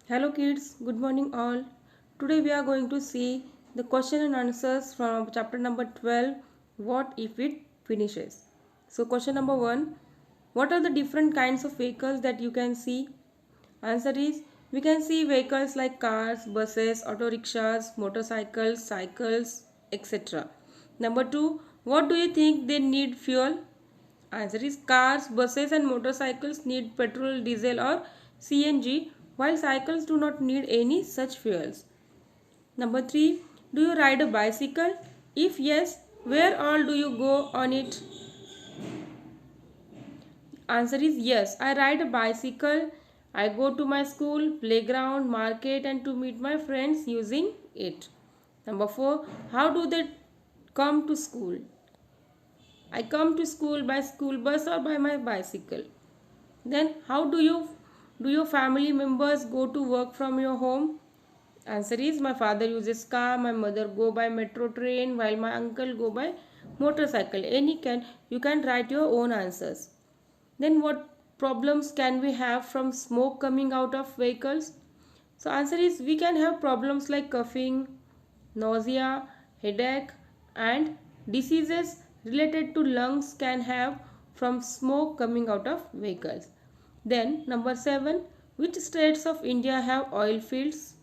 Hello kids, good morning all. Today we are going to see the question and answers from chapter number 12, what if it finishes. So question number 1, what are the different kinds of vehicles that you can see? Answer is, we can see vehicles like cars, buses, auto rickshaws, motorcycles, cycles, etc. Number 2, what do you think they need fuel? Answer is cars, buses and motorcycles need petrol, diesel or CNG while cycles do not need any such fuels. Number 3. Do you ride a bicycle? If yes, where all do you go on it? Answer is yes, I ride a bicycle. I go to my school, playground, market and to meet my friends using it. Number 4. How do they come to school? I come to school by school bus or by my bicycle. Then how do your family members go to work from your home? Answer is my father uses car, my mother go by metro train while my uncle go by motorcycle. Any can you can write your own answers. Then what problems can we have from smoke coming out of vehicles? So answer is we can have problems like coughing, nausea, headache and diseases related to lungs can have from smoke coming out of vehicles. Then number 7, which states of India have oil fields?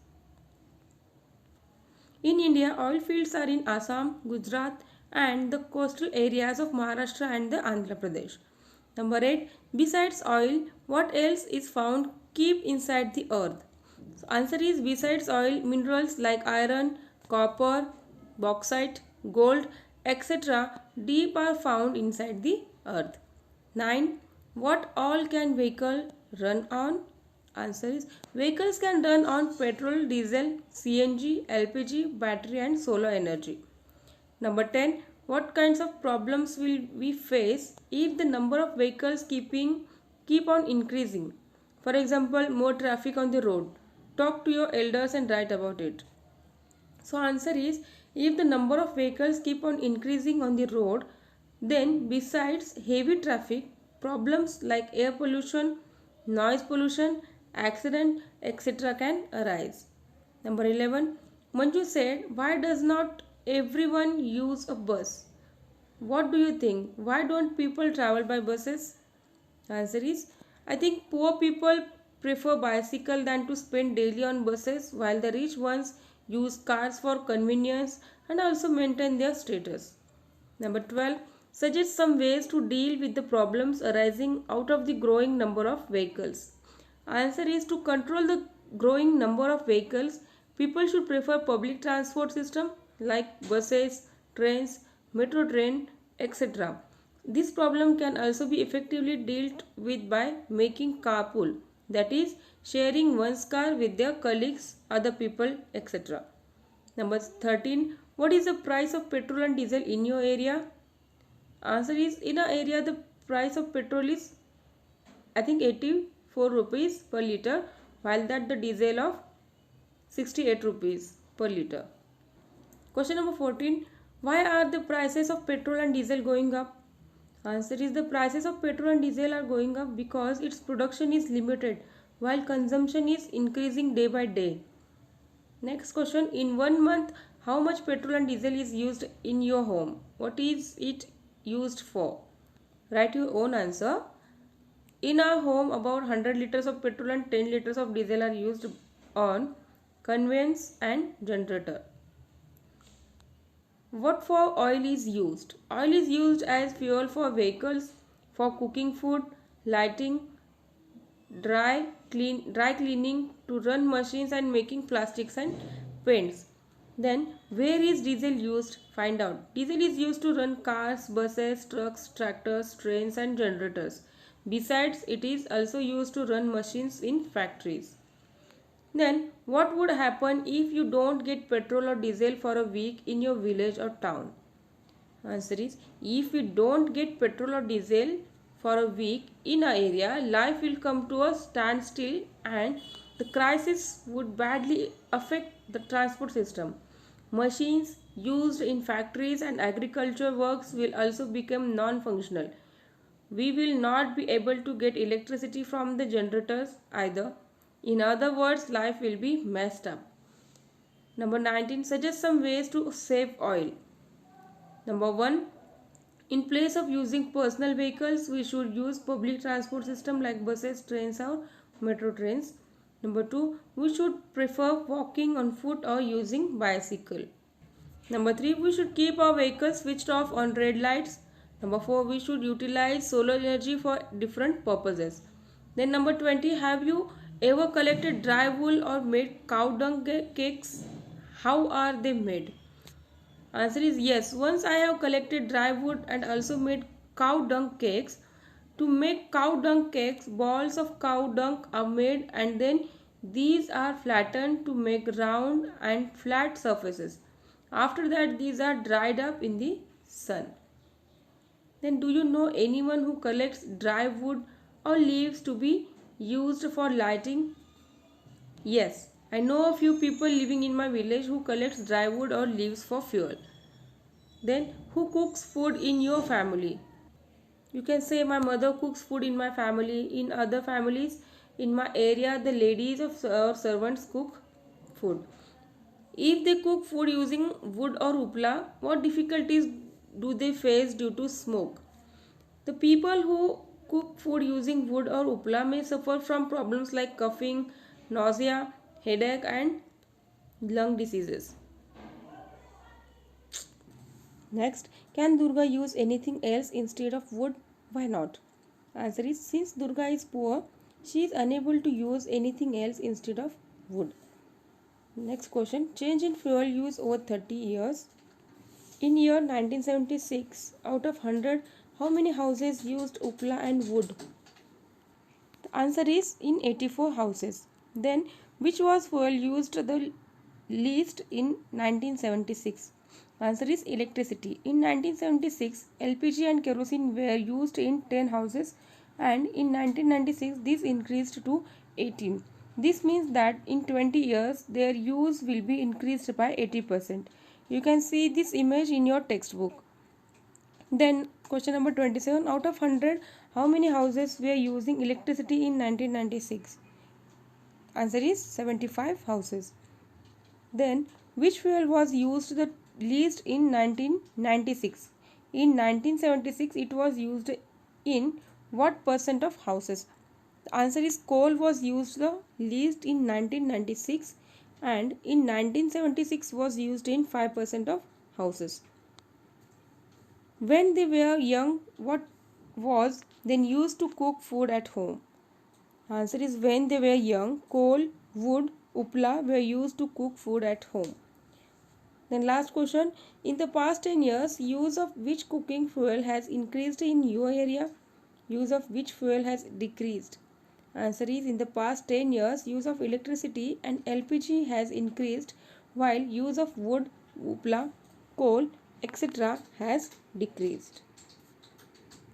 In India, oil fields are in Assam, Gujarat and the coastal areas of Maharashtra and the Andhra Pradesh. Number 8. Besides oil, what else is found keep inside the earth? So answer is besides oil, minerals like iron, copper, bauxite, gold, etc. deep are found inside the earth. 9. What all can vehicle run on? Answer is vehicles can run on petrol, diesel, CNG, LPG, battery and solar energy. Number 10. What kinds of problems will we face if the number of vehicles keep on increasing? For example, more traffic on the road. Talk to your elders and write about it. So answer is if the number of vehicles keep on increasing on the road, then besides heavy traffic, problems like air pollution, noise pollution, accident, etc. can arise. Number 11. Manju said, why does not everyone use a bus? What do you think? Why don't people travel by buses? Answer is, I think poor people prefer bicycle than to spend daily on buses while the rich ones use cars for convenience and also maintain their status. Number 12. Suggest some ways to deal with the problems arising out of the growing number of vehicles. Answer is to control the growing number of vehicles, people should prefer public transport system like buses, trains, metro train, etc. This problem can also be effectively dealt with by making carpool, that is, sharing one's car with their colleagues, other people, etc. Number 13. What is the price of petrol and diesel in your area? Answer is in our area the price of petrol is I think 84 rupees per liter while that the diesel of 68 rupees per liter. Question number 14. Why are the prices of petrol and diesel going up? Answer is the prices of petrol and diesel are going up because its production is limited while consumption is increasing day by day. Next question. In 1 month, how much petrol and diesel is used in your home? What is it used for? Write your own answer. In our home, about 100 liters of petrol and 10 liters of diesel are used on conveyance and generator. What for oil is used? Oil is used as fuel for vehicles, for cooking food, lighting, dry cleaning, to run machines and making plastics and paints. Then where is diesel used? Find out. Diesel is used to run cars, buses, trucks, tractors, trains and generators. Besides, it is also used to run machines in factories. Then, what would happen if you don't get petrol or diesel for a week in your village or town? Answer is, if we don't get petrol or diesel for a week in our area, life will come to a standstill and the crisis would badly affect the transport system. Machines used in factories and agriculture works will also become non-functional. We will not be able to get electricity from the generators either. In other words, life will be messed up. Number 19. Suggest some ways to save oil. Number 1. In place of using personal vehicles, we should use public transport system like buses, trains or metro trains. Number 2. We should prefer walking on foot or using bicycle. Number 3. We should keep our vehicles switched off on red lights. Number 4. We should utilize solar energy for different purposes. Then number 20. Have you ever collected dry wool or made cow dung cakes? How are they made? Answer is yes. Once I have collected dry wood and also made cow dung cakes. To make cow dung cakes, balls of cow dung are made and then these are flattened to make round and flat surfaces. After that, these are dried up in the sun. Then do you know anyone who collects dry wood or leaves to be used for lighting? Yes, I know a few people living in my village who collects dry wood or leaves for fuel. Then who cooks food in your family? You can say my mother cooks food in my family. In other families in my area, the ladies or servants cook food. If they cook food using wood or upla, what difficulties do they face due to smoke? The people who cook food using wood or upla may suffer from problems like coughing, nausea, headache and lung diseases. Next, can Durga use anything else instead of wood? Why not? Answer is since Durga is poor, she is unable to use anything else instead of wood. Next question, change in fuel use over 30 years. In year 1976, out of 100, how many houses used upla and wood? The answer is in 84 houses. Then, which was fuel used the least in 1976? Answer is electricity. In 1976, LPG and kerosene were used in 10 houses and in 1996 this increased to 18. This means that in 20 years their use will be increased by 80%. You can see this image in your textbook. Then question number 27, out of 100, how many houses were using electricity in 1996? Answer is 75 houses. Then which fuel was used the least in 1996? In 1976 it was used in what percent of houses? The answer is coal was used the least in 1996 and in 1976 was used in 5% of houses. When they were young, what was then used to cook food at home? Answer is when they were young, coal, wood, upla were used to cook food at home. Then last question, in the past 10 years, use of which cooking fuel has increased in your area? Use of which fuel has decreased? Answer is in the past 10 years, use of electricity and LPG has increased while use of wood, upla, coal, etc. has decreased.